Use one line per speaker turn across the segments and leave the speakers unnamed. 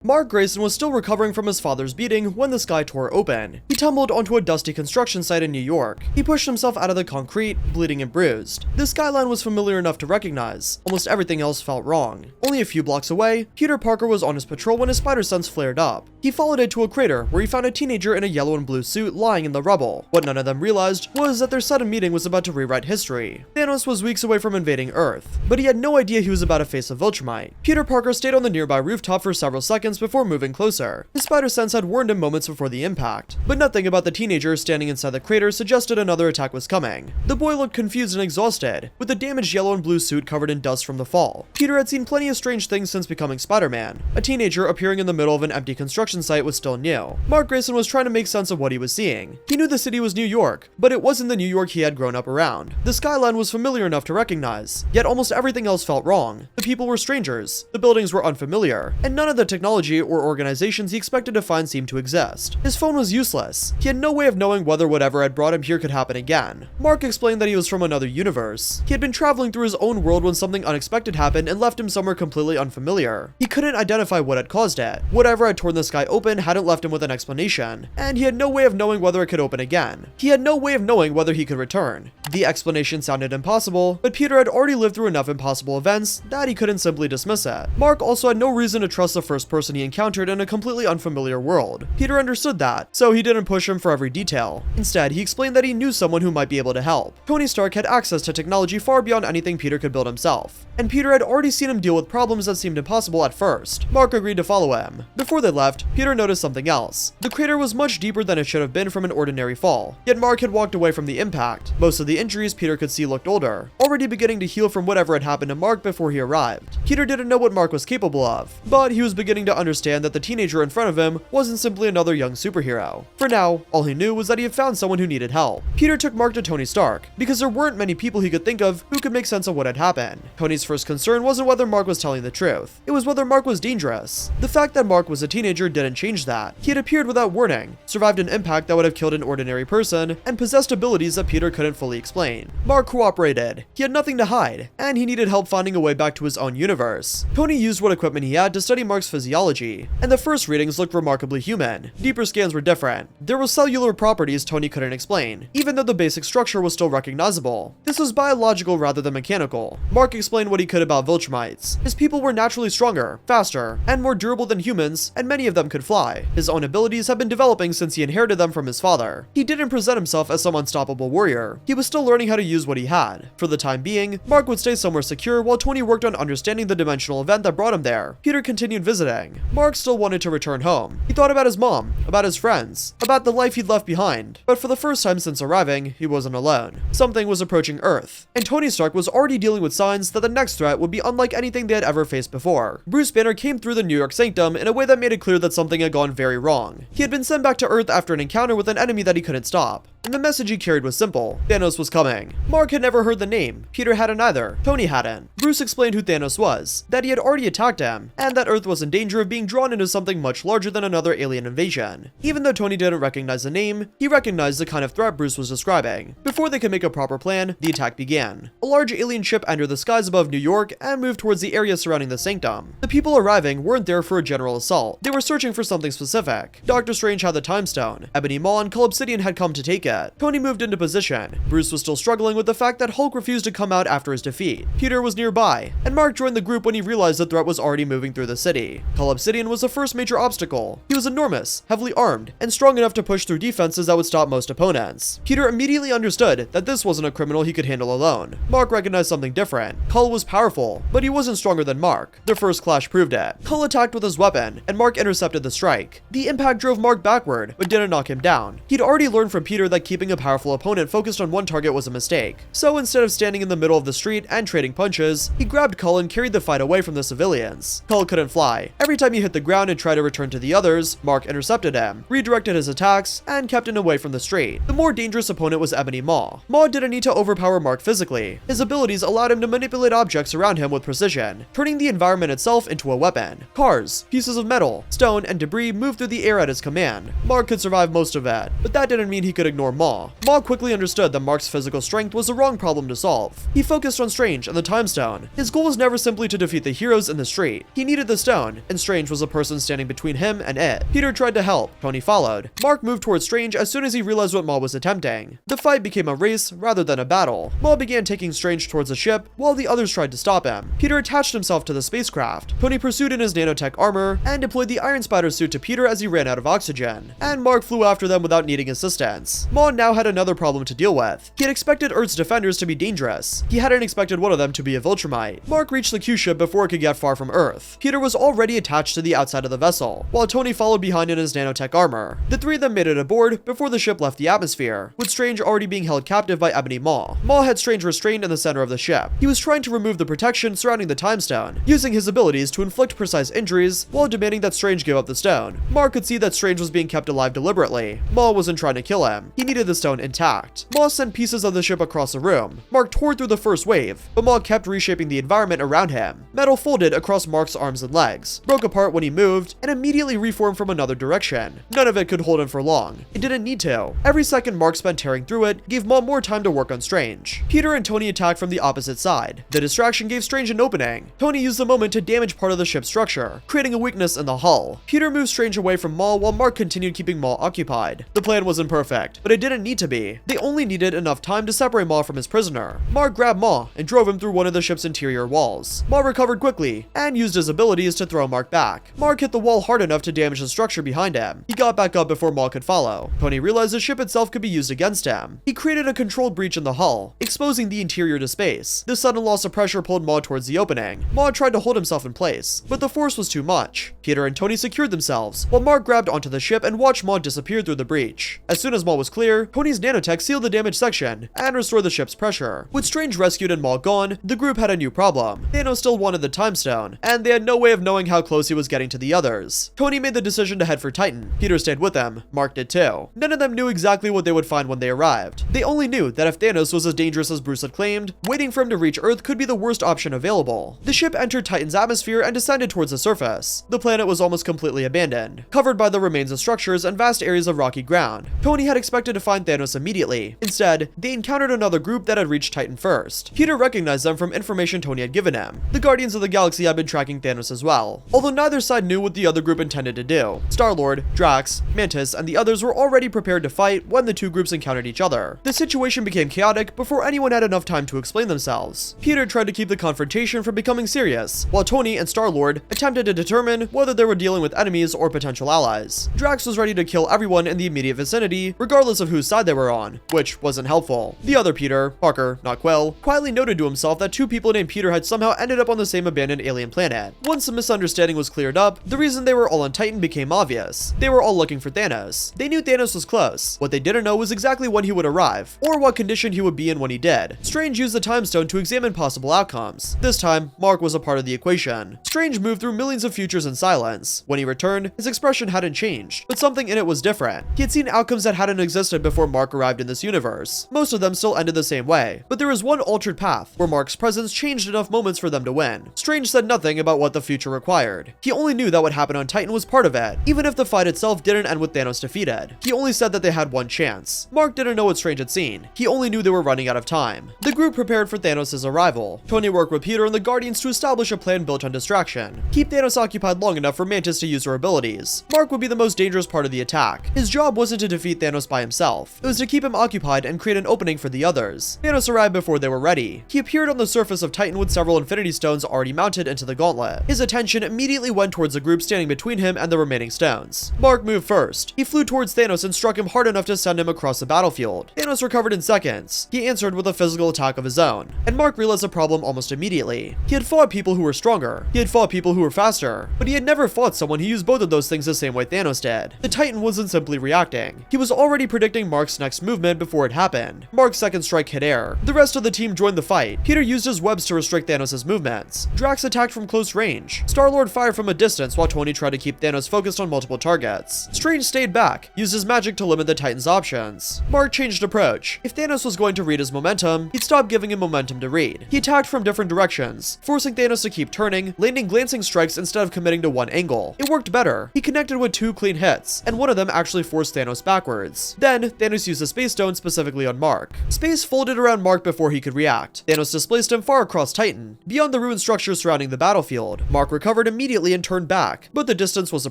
Mark Grayson was still recovering from his father's beating when the sky tore open. He tumbled onto a dusty construction site in New York. He pushed himself out of the concrete, bleeding and bruised. The skyline was familiar enough to recognize. Almost everything else felt wrong. Only a few blocks away, Peter Parker was on his patrol when his spider sense flared up. He followed it to a crater where he found a teenager in a yellow and blue suit lying in the rubble. What none of them realized was that their sudden meeting was about to rewrite history. Thanos was weeks away from invading Earth, but he had no idea he was about to face a Viltrumite. Peter Parker stayed on the nearby rooftop for several seconds before moving closer. His spider sense had warned him moments before the impact, but nothing about the teenager standing inside the crater suggested another attack was coming. The boy looked confused and exhausted, with the damaged yellow and blue suit covered in dust from the fall. Peter had seen plenty of strange things since becoming Spider-Man. A teenager appearing in the middle of an empty construction site was still new. Mark Grayson was trying to make sense of what he was seeing. He knew the city was New York, but it wasn't the New York he had grown up around. The skyline was familiar enough to recognize, yet almost everything else felt wrong. The people were strangers, the buildings were unfamiliar, and none of the technology or organizations he expected to find seemed to exist. His phone was useless. He had no way of knowing whether whatever had brought him here could happen again. Mark explained that he was from another universe. He had been traveling through his own world when something unexpected happened and left him somewhere completely unfamiliar. He couldn't identify what had caused it. Whatever had torn the sky open hadn't left him with an explanation, and he had no way of knowing whether it could open again. He had no way of knowing whether he could return. The explanation sounded impossible, but Peter had already lived through enough impossible events that he couldn't simply dismiss it. Mark also had no reason to trust the first person he encountered in a completely unfamiliar world. Peter understood that, so he didn't push him for every detail. Instead, he explained that he knew someone who might be able to help. Tony Stark had access to technology far beyond anything Peter could build himself, and Peter had already seen him deal with problems that seemed impossible at first. Mark agreed to follow him. Before they left, Peter noticed something else. The crater was much deeper than it should have been from an ordinary fall, yet Mark had walked away from the impact. Most of the injuries Peter could see looked older, already beginning to heal from whatever had happened to Mark before he arrived. Peter didn't know what Mark was capable of, but he was beginning to understand that the teenager in front of him wasn't simply another young superhero. For now, all he knew was that he had found someone who needed help. Peter took Mark to Tony Stark, because there weren't many people he could think of who could make sense of what had happened. Tony's first concern wasn't whether Mark was telling the truth, it was whether Mark was dangerous. The fact that Mark was a teenager didn't change that. He had appeared without warning, survived an impact that would have killed an ordinary person, and possessed abilities that Peter couldn't fully explain. Mark cooperated. He had nothing to hide, and he needed help finding a way back to his own universe. Tony used what equipment he had to study Mark's physiology, and the first readings looked remarkably human. Deeper scans were different. There were cellular properties Tony couldn't explain, even though the basic structure was still recognizable. This was biological rather than mechanical. Mark explained what he could about Viltrumites. His people were naturally stronger, faster, and more durable than humans, and many of them could fly. His own abilities had been developing since he inherited them from his father. He didn't present himself as some unstoppable warrior. He was still learning how to use what he had. For the time being, Mark would stay somewhere secure while Tony worked on understanding the dimensional event that brought him there. Peter continued visiting. Mark still wanted to return home. He thought about his mom, about his friends, about the life he'd left behind. But for the first time since arriving, he wasn't alone. Something was approaching Earth, and Tony Stark was already dealing with signs that the next threat would be unlike anything they had ever faced before. Bruce Banner came through the New York Sanctum in a way that made it clear that something had gone very wrong. He had been sent back to Earth after an encounter with an enemy that he couldn't stop, and the message he carried was simple: Thanos was coming. Mark had never heard the name. Peter hadn't either. Tony hadn't. Bruce explained who Thanos was, that he had already attacked him, and that Earth was in danger of being drawn into something much larger than another alien invasion. Even though Tony didn't recognize the name, he recognized the kind of threat Bruce was describing. Before they could make a proper plan, the attack began. A large alien ship entered the skies above New York and moved towards the area surrounding the Sanctum. The people arriving weren't there for a general assault. They were searching for something specific. Doctor Strange had the Time Stone. Ebony Maw and Cull Obsidian had come to take it. Tony moved into position. Bruce was still struggling with the fact that Hulk refused to come out after his defeat. Peter was nearby, and Mark joined the group when he realized the threat was already moving through the city. Cull Obsidian was the first major obstacle. He was enormous, heavily armed, and strong enough to push through defenses that would stop most opponents. Peter immediately understood that this wasn't a criminal he could handle alone. Mark recognized something different. Cull was powerful, but he wasn't stronger than Mark. Their first clash proved it. Cull attacked with his weapon, and Mark intercepted the strike. The impact drove Mark backward, but didn't knock him down. He'd already learned from Peter that keeping a powerful opponent focused on one target was a mistake. So instead of standing in the middle of the street and trading punches, he grabbed Cull and carried the fight away from the civilians. Cull couldn't fly. Every time he hit the ground and tried to return to the others, Mark intercepted him, redirected his attacks, and kept him away from the street. The more dangerous opponent was Ebony Maw. Maw didn't need to overpower Mark physically. His abilities allowed him to manipulate objects around him with precision, turning the environment itself into a weapon. Cars, pieces of metal, stone, and debris moved through the air at his command. Mark could survive most of it, but that didn't mean he could ignore ignore Maw. Maw quickly understood that Mark's physical strength was the wrong problem to solve. He focused on Strange and the Time Stone. His goal was never simply to defeat the heroes in the street. He needed the stone, and Strange was the person standing between him and it. Peter tried to help. Tony followed. Mark moved towards Strange as soon as he realized what Maw was attempting. The fight became a race rather than a battle. Maw began taking Strange towards the ship, while the others tried to stop him. Peter attached himself to the spacecraft. Tony pursued in his nanotech armor, and deployed the Iron Spider suit to Peter as he ran out of oxygen. And Mark flew after them without needing assistance. Maw now had another problem to deal with. He had expected Earth's defenders to be dangerous. He hadn't expected one of them to be a Viltrumite. Mark reached the Q-ship before it could get far from Earth. Peter was already attached to the outside of the vessel, while Tony followed behind in his nanotech armor. The three of them made it aboard before the ship left the atmosphere, with Strange already being held captive by Ebony Maw. Maw had Strange restrained in the center of the ship. He was trying to remove the protection surrounding the Time Stone, using his abilities to inflict precise injuries while demanding that Strange give up the stone. Mark could see that Strange was being kept alive deliberately. Maw wasn't trying to kill him. He needed the stone intact. Maw sent pieces of the ship across the room. Mark tore through the first wave, but Maw kept reshaping the environment around him. Metal folded across Mark's arms and legs, broke apart when he moved, and immediately reformed from another direction. None of it could hold him for long. It didn't need to. Every second Mark spent tearing through it gave Maw more time to work on Strange. Peter and Tony attacked from the opposite side. The distraction gave Strange an opening. Tony used the moment to damage part of the ship's structure, creating a weakness in the hull. Peter moved Strange away from Maw while Mark continued keeping Maw occupied. The plan wasn't perfect, but it didn't need to be. They only needed enough time to separate Maw from his prisoner. Mark grabbed Maw and drove him through one of the ship's interior walls. Maw recovered quickly and used his abilities to throw Mark back. Mark hit the wall hard enough to damage the structure behind him. He got back up before Maw could follow. Tony realized the ship itself could be used against him. He created a controlled breach in the hull, exposing the interior to space. This sudden loss of pressure pulled Maw towards the opening. Maw tried to hold himself in place, but the force was too much. Peter and Tony secured themselves, while Mark grabbed onto the ship and watched Maw disappear through the breach. As soon as Maw was clear, Tony's nanotech sealed the damaged section and restored the ship's pressure. With Strange rescued and Maw gone, the group had a new problem. Thanos still wanted the Time Stone, and they had no way of knowing how close he was getting to the others. Tony made the decision to head for Titan. Peter stayed with them. Mark did too. None of them knew exactly what they would find when they arrived. They only knew that if Thanos was as dangerous as Bruce had claimed, waiting for him to reach Earth could be the worst option available. The ship entered Titan's atmosphere and descended towards the surface. The planet was almost completely abandoned, covered by the remains of structures and vast areas of rocky ground. Tony had expected to find Thanos immediately. Instead, they encountered another group that had reached Titan first. Peter recognized them from information Tony had given him. The Guardians of the Galaxy had been tracking Thanos as well, although neither side knew what the other group intended to do. Star-Lord, Drax, Mantis, and the others were already prepared to fight when the two groups encountered each other. The situation became chaotic before anyone had enough time to explain themselves. Peter tried to keep the confrontation from becoming serious, while Tony and Star-Lord attempted to determine whether they were dealing with enemies or potential allies. Drax was ready to kill everyone in the immediate vicinity, regardless of whose side they were on, which wasn't helpful. The other Peter, Parker, not Quill, quietly noted to himself that two people named Peter had somehow ended up on the same abandoned alien planet. Once the misunderstanding was cleared up, the reason they were all on Titan became obvious. They were all looking for Thanos. They knew Thanos was close. What they didn't know was exactly when he would arrive, or what condition he would be in when he did. Strange used the Time Stone to examine possible outcomes. This time, Mark was a part of the equation. Strange moved through millions of futures in silence. When he returned, his expression hadn't changed, but something in it was different. He had seen outcomes that hadn't existed before Mark arrived in this universe. Most of them still ended the same way, but there was one altered path where Mark's presence changed enough moments for them to win. Strange said nothing about what the future required. He only knew that what happened on Titan was part of it, even if the fight itself didn't end with Thanos defeated. He only said that they had one chance. Mark didn't know what Strange had seen. He only knew they were running out of time. The group prepared for Thanos' arrival. Tony worked with Peter and the Guardians to establish a plan built on distraction. Keep Thanos occupied long enough for Mantis to use her abilities. Mark would be the most dangerous part of the attack. His job wasn't to defeat Thanos by himself. It was to keep him occupied and create an opening for the others. Thanos arrived before they were ready. He appeared on the surface of Titan with several Infinity Stones already mounted into the gauntlet. His attention immediately went towards the group standing between him and the remaining stones. Mark moved first. He flew towards Thanos and struck him hard enough to send him across the battlefield. Thanos recovered in seconds. He answered with a physical attack of his own, and Mark realized the problem almost immediately. He had fought people who were stronger. He had fought people who were faster, but he had never fought someone who used both of those things the same way Thanos did. The Titan wasn't simply reacting. He was already predicting Mark's next movement before it happened. Mark's second strike hit air. The rest of the team joined the fight. Peter used his webs to restrict Thanos' movements. Drax attacked from close range. Star-Lord fired from a distance while Tony tried to keep Thanos focused on multiple targets. Strange stayed back, used his magic to limit the Titan's options. Mark changed approach. If Thanos was going to read his momentum, he'd stop giving him momentum to read. He attacked from different directions, forcing Thanos to keep turning, landing glancing strikes instead of committing to one angle. It worked better. He connected with two clean hits, and one of them actually forced Thanos backwards. Then, Then, Thanos used the Space Stone specifically on Mark. Space folded around Mark before he could react. Thanos displaced him far across Titan, beyond the ruined structures surrounding the battlefield. Mark recovered immediately and turned back, but the distance was a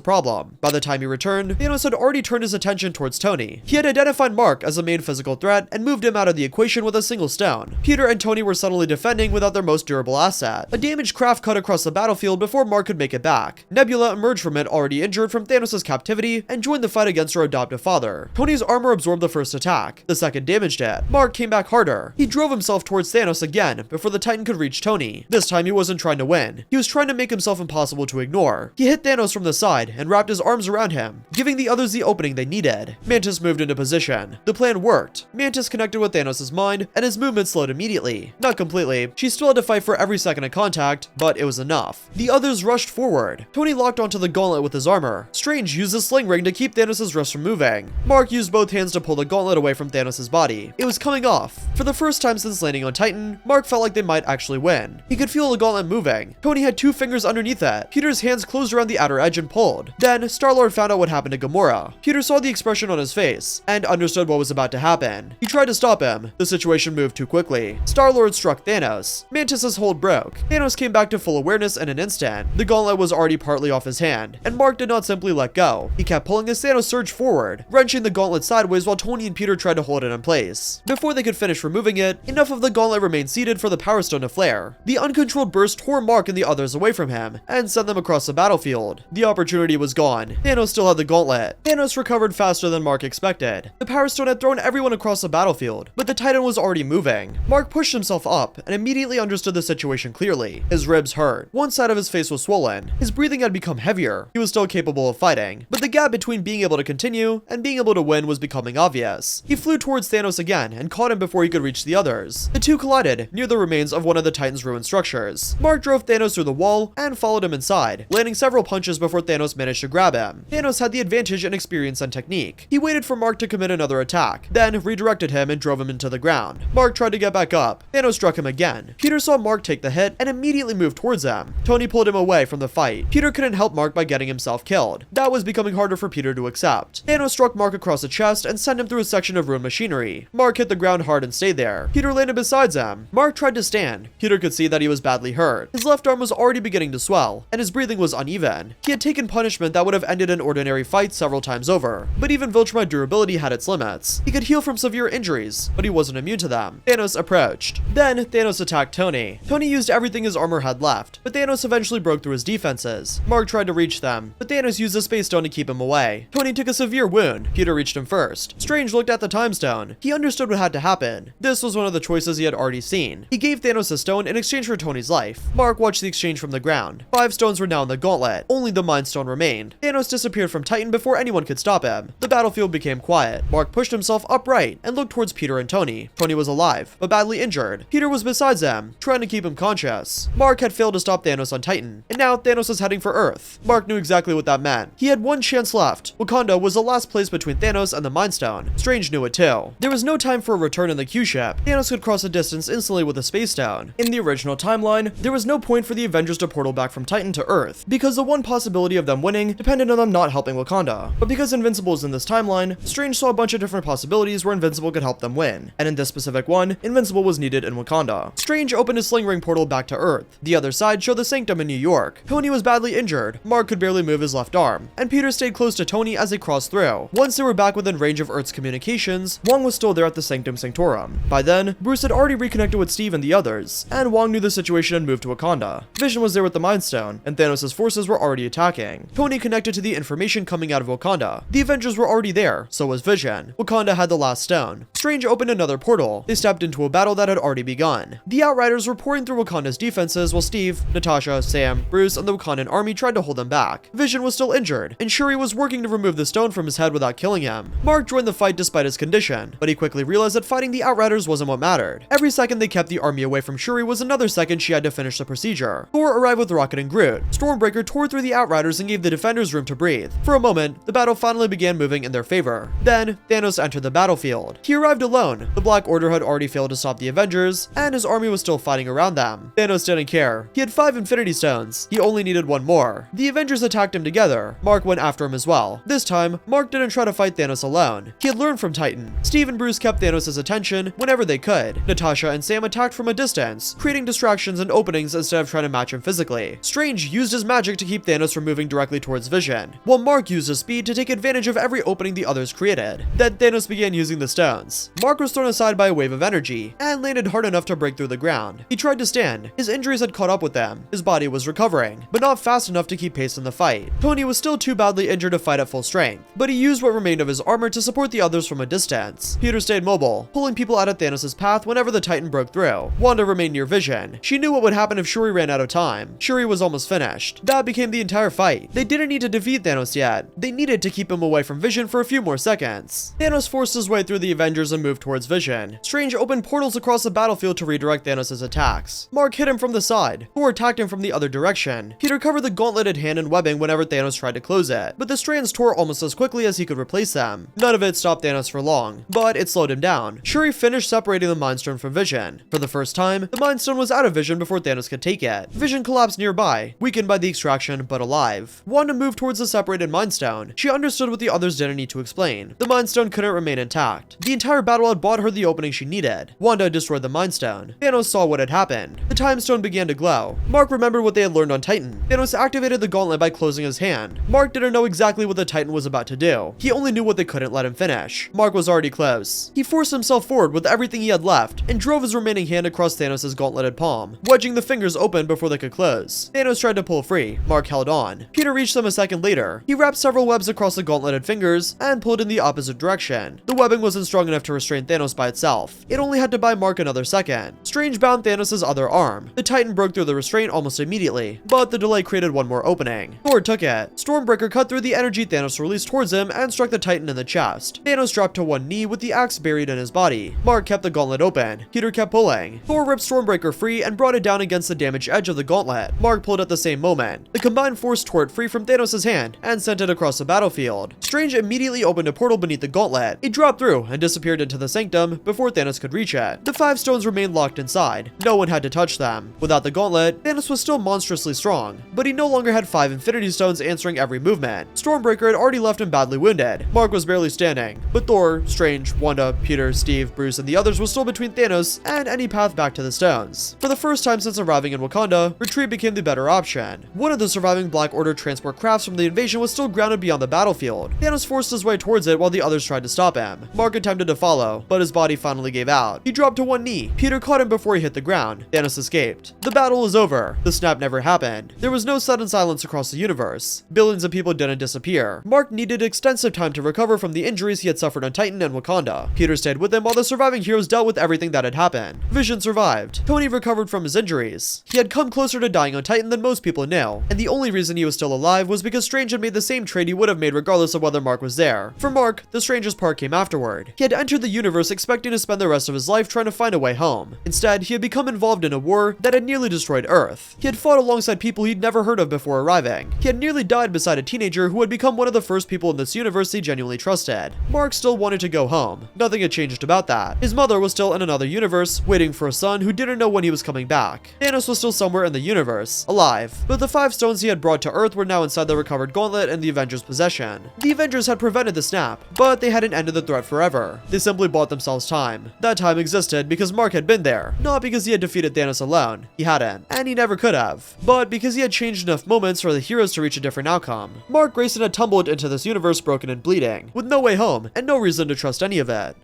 problem. By the time he returned, Thanos had already turned his attention towards Tony. He had identified Mark as a main physical threat and moved him out of the equation with a single stone. Peter and Tony were suddenly defending without their most durable asset. A damaged craft cut across the battlefield before Mark could make it back. Nebula emerged from it already injured from Thanos' captivity and joined the fight against her adoptive father. Tony's armor absorbed the first attack. The second damaged it. Mark came back harder. He drove himself towards Thanos again before the Titan could reach Tony. This time he wasn't trying to win. He was trying to make himself impossible to ignore. He hit Thanos from the side and wrapped his arms around him, giving the others the opening they needed. Mantis moved into position. The plan worked. Mantis connected with Thanos' mind, and his movement slowed immediately. Not completely. She still had to fight for every second of contact, but it was enough. The others rushed forward. Tony locked onto the gauntlet with his armor. Strange used the sling ring to keep Thanos' wrist from moving. Mark used both hands to pull the gauntlet away from Thanos' body. It was coming off. For the first time since landing on Titan, Mark felt like they might actually win. He could feel the gauntlet moving. Tony had 2 fingers underneath it. Peter's hands closed around the outer edge and pulled. Then, Star-Lord found out what happened to Gamora. Peter saw the expression on his face and understood what was about to happen. He tried to stop him. The situation moved too quickly. Star-Lord struck Thanos. Mantis' hold broke. Thanos came back to full awareness in an instant. The gauntlet was already partly off his hand, and Mark did not simply let go. He kept pulling as Thanos surged forward, wrenching the gauntlet sideways while Tony and Peter tried to hold it in place. Before they could finish removing it, enough of the gauntlet remained seated for the Power Stone to flare. The uncontrolled burst tore Mark and the others away from him, and sent them across the battlefield. The opportunity was gone. Thanos still had the gauntlet. Thanos recovered faster than Mark expected. The Power Stone had thrown everyone across the battlefield, but the Titan was already moving. Mark pushed himself up, and immediately understood the situation clearly. His ribs hurt. One side of his face was swollen. His breathing had become heavier. He was still capable of fighting, but the gap between being able to continue and being able to win was becoming obvious. He flew towards Thanos again and caught him before he could reach the others. The two collided near the remains of one of the Titan's ruined structures. Mark drove Thanos through the wall and followed him inside, landing several punches before Thanos managed to grab him. Thanos had the advantage in experience and technique. He waited for Mark to commit another attack, then redirected him and drove him into the ground. Mark tried to get back up. Thanos struck him again. Peter saw Mark take the hit and immediately moved towards him. Tony pulled him away from the fight. Peter couldn't help Mark by getting himself killed. That was becoming harder for Peter to accept. Thanos struck Mark across the chest and sent him through a section of ruined machinery. Mark hit the ground hard and stayed there. Peter landed beside him. Mark tried to stand. Peter could see that he was badly hurt. His left arm was already beginning to swell, and his breathing was uneven. He had taken punishment that would have ended an ordinary fight several times over, but even Viltrumite durability had its limits. He could heal from severe injuries, but he wasn't immune to them. Thanos approached. Then, Thanos attacked Tony. Tony used everything his armor had left, but Thanos eventually broke through his defenses. Mark tried to reach them, but Thanos used the Space Stone to keep him away. Tony took a severe wound. Peter reached him first. Strange looked at the Time Stone. He understood what had to happen. This was one of the choices he had already seen. He gave Thanos a stone in exchange for Tony's life. Mark watched the exchange from the ground. 5 stones were now in the gauntlet. Only the Mind Stone remained. Thanos disappeared from Titan before anyone could stop him. The battlefield became quiet. Mark pushed himself upright and looked towards Peter and Tony. Tony was alive, but badly injured. Peter was beside them, trying to keep him conscious. Mark had failed to stop Thanos on Titan, and now Thanos was heading for Earth. Mark knew exactly what that meant. He had one chance left. Wakanda was the last place between Thanos and the Mind Stone. Strange knew it too. There was no time for a return in the Q-ship. Thanos could cross the distance instantly with a Space Stone. In the original timeline, there was no point for the Avengers to portal back from Titan to Earth, because the one possibility of them winning depended on them not helping Wakanda. But because Invincible is in this timeline, Strange saw a bunch of different possibilities where Invincible could help them win, and in this specific one, Invincible was needed in Wakanda. Strange opened a sling ring portal back to Earth. The other side showed the Sanctum in New York. Tony was badly injured. Mark could barely move his left arm, and Peter stayed close to Tony as they crossed through. Once they were back within range of Earth's communications, Wong was still there at the Sanctum Sanctorum. By then, Bruce had already reconnected with Steve and the others, and Wong knew the situation and moved to Wakanda. Vision was there with the Mind Stone, and Thanos' forces were already attacking. Tony connected to the information coming out of Wakanda. The Avengers were already there, so was Vision. Wakanda had the last stone. Strange opened another portal. They stepped into a battle that had already begun. The Outriders were pouring through Wakanda's defenses while Steve, Natasha, Sam, Bruce, and the Wakandan army tried to hold them back. Vision was still injured, and Shuri was working to remove the stone from his head without killing him. Mark joined the fight despite his condition, but he quickly realized that fighting the Outriders wasn't what mattered. Every second they kept the army away from Shuri was another second she had to finish the procedure. Thor arrived with Rocket and Groot. Stormbreaker tore through the Outriders and gave the defenders room to breathe. For a moment, the battle finally began moving in their favor. Then, Thanos entered the battlefield. He arrived alone. The Black Order had already failed to stop the Avengers, and his army was still fighting around them. Thanos didn't care. He had 5 Infinity Stones. He only needed 1 more. The Avengers attacked him together. Mark went after him as well. This time, Mark didn't try to fight Thanos alone. Stone. He had learned from Titan. Steve and Bruce kept Thanos' attention whenever they could. Natasha and Sam attacked from a distance, creating distractions and openings instead of trying to match him physically. Strange used his magic to keep Thanos from moving directly towards Vision, while Mark used his speed to take advantage of every opening the others created. Then Thanos began using the stones. Mark was thrown aside by a wave of energy, and landed hard enough to break through the ground. He tried to stand. His injuries had caught up with him. His body was recovering, but not fast enough to keep pace in the fight. Tony was still too badly injured to fight at full strength, but he used what remained of his armor to support the others from a distance. Peter stayed mobile, pulling people out of Thanos' path whenever the Titan broke through. Wanda remained near Vision. She knew what would happen if Shuri ran out of time. Shuri was almost finished. That became the entire fight. They didn't need to defeat Thanos yet. They needed to keep him away from Vision for a few more seconds. Thanos forced his way through the Avengers and moved towards Vision. Strange opened portals across the battlefield to redirect Thanos' attacks. Mark hit him from the side. Thor attacked him from the other direction. Peter covered the gauntleted hand and webbing whenever Thanos tried to close it, but the strands tore almost as quickly as he could replace them. None of it stopped Thanos for long, but it slowed him down. Shuri finished separating the Mind Stone from Vision. For the first time, the Mind Stone was out of Vision before Thanos could take it. Vision collapsed nearby, weakened by the extraction, but alive. Wanda moved towards the separated Mind Stone. She understood what the others didn't need to explain. The Mind Stone couldn't remain intact. The entire battle had bought her the opening she needed. Wanda destroyed the Mind Stone. Thanos saw what had happened. The Time Stone began to glow. Mark remembered what they had learned on Titan. Thanos activated the gauntlet by closing his hand. Mark didn't know exactly what the Titan was about to do. He only knew what they couldn't let him finish. Mark was already close. He forced himself forward with everything he had left and drove his remaining hand across Thanos' gauntleted palm, wedging the fingers open before they could close. Thanos tried to pull free. Mark held on. Peter reached them a second later. He wrapped several webs across the gauntleted fingers and pulled in the opposite direction. The webbing wasn't strong enough to restrain Thanos by itself. It only had to buy Mark another second. Strange bound Thanos' other arm. The Titan broke through the restraint almost immediately, but the delay created one more opening. Thor took it. Stormbreaker cut through the energy Thanos released towards him and struck the Titan in the chest. Thanos dropped to one knee with the axe buried in his body. Mark kept the gauntlet open. Peter kept pulling. Thor ripped Stormbreaker free and brought it down against the damaged edge of the gauntlet. Mark pulled at the same moment. The combined force tore it free from Thanos' hand and sent it across the battlefield. Strange immediately opened a portal beneath the gauntlet. It dropped through and disappeared into the Sanctum before Thanos could reach it. The 5 stones remained locked inside. No one had to touch them. Without the gauntlet, Thanos was still monstrously strong, but he no longer had 5 Infinity Stones answering every movement. Stormbreaker had already left him badly wounded. Mark was barely standing, but Thor, Strange, Wanda, Peter, Steve, Bruce, and the others were still between Thanos and any path back to the stones. For the first time since arriving in Wakanda, retreat became the better option. One of the surviving Black Order transport crafts from the invasion was still grounded beyond the battlefield. Thanos forced his way towards it while the others tried to stop him. Mark attempted to follow, but his body finally gave out. He dropped to one knee. Peter caught him before he hit the ground. Thanos escaped. The battle was over. The snap never happened. There was no sudden silence across the universe. Billions of people didn't disappear. Mark needed extensive time to recover from the injuries he had suffered on Titan and Wakanda. Peter stayed with him while the surviving heroes dealt with everything that had happened. Vision survived. Tony recovered from his injuries. He had come closer to dying on Titan than most people knew, and the only reason he was still alive was because Strange had made the same trade he would have made regardless of whether Mark was there. For Mark, the strangest part came afterward. He had entered the universe expecting to spend the rest of his life trying to find a way home. Instead, he had become involved in a war that had nearly destroyed Earth. He had fought alongside people he'd never heard of before arriving. He had nearly died beside a teenager who had become one of the first people in this universe he genuinely trusted. Mark still wanted to go home. Nothing had changed about that. His mother was still in another universe, waiting for a son who didn't know when he was coming back. Thanos was still somewhere in the universe, alive, but the 5 stones he had brought to Earth were now inside the recovered gauntlet in the Avengers' possession. The Avengers had prevented the snap, but they hadn't ended the threat forever. They simply bought themselves time. That time existed because Mark had been there, not because he had defeated Thanos alone. He hadn't, and he never could have, but because he had changed enough moments for the heroes to reach a different outcome. Mark Grayson had tumbled into this universe broken and bleeding, with no way home and no reason to trust any of it.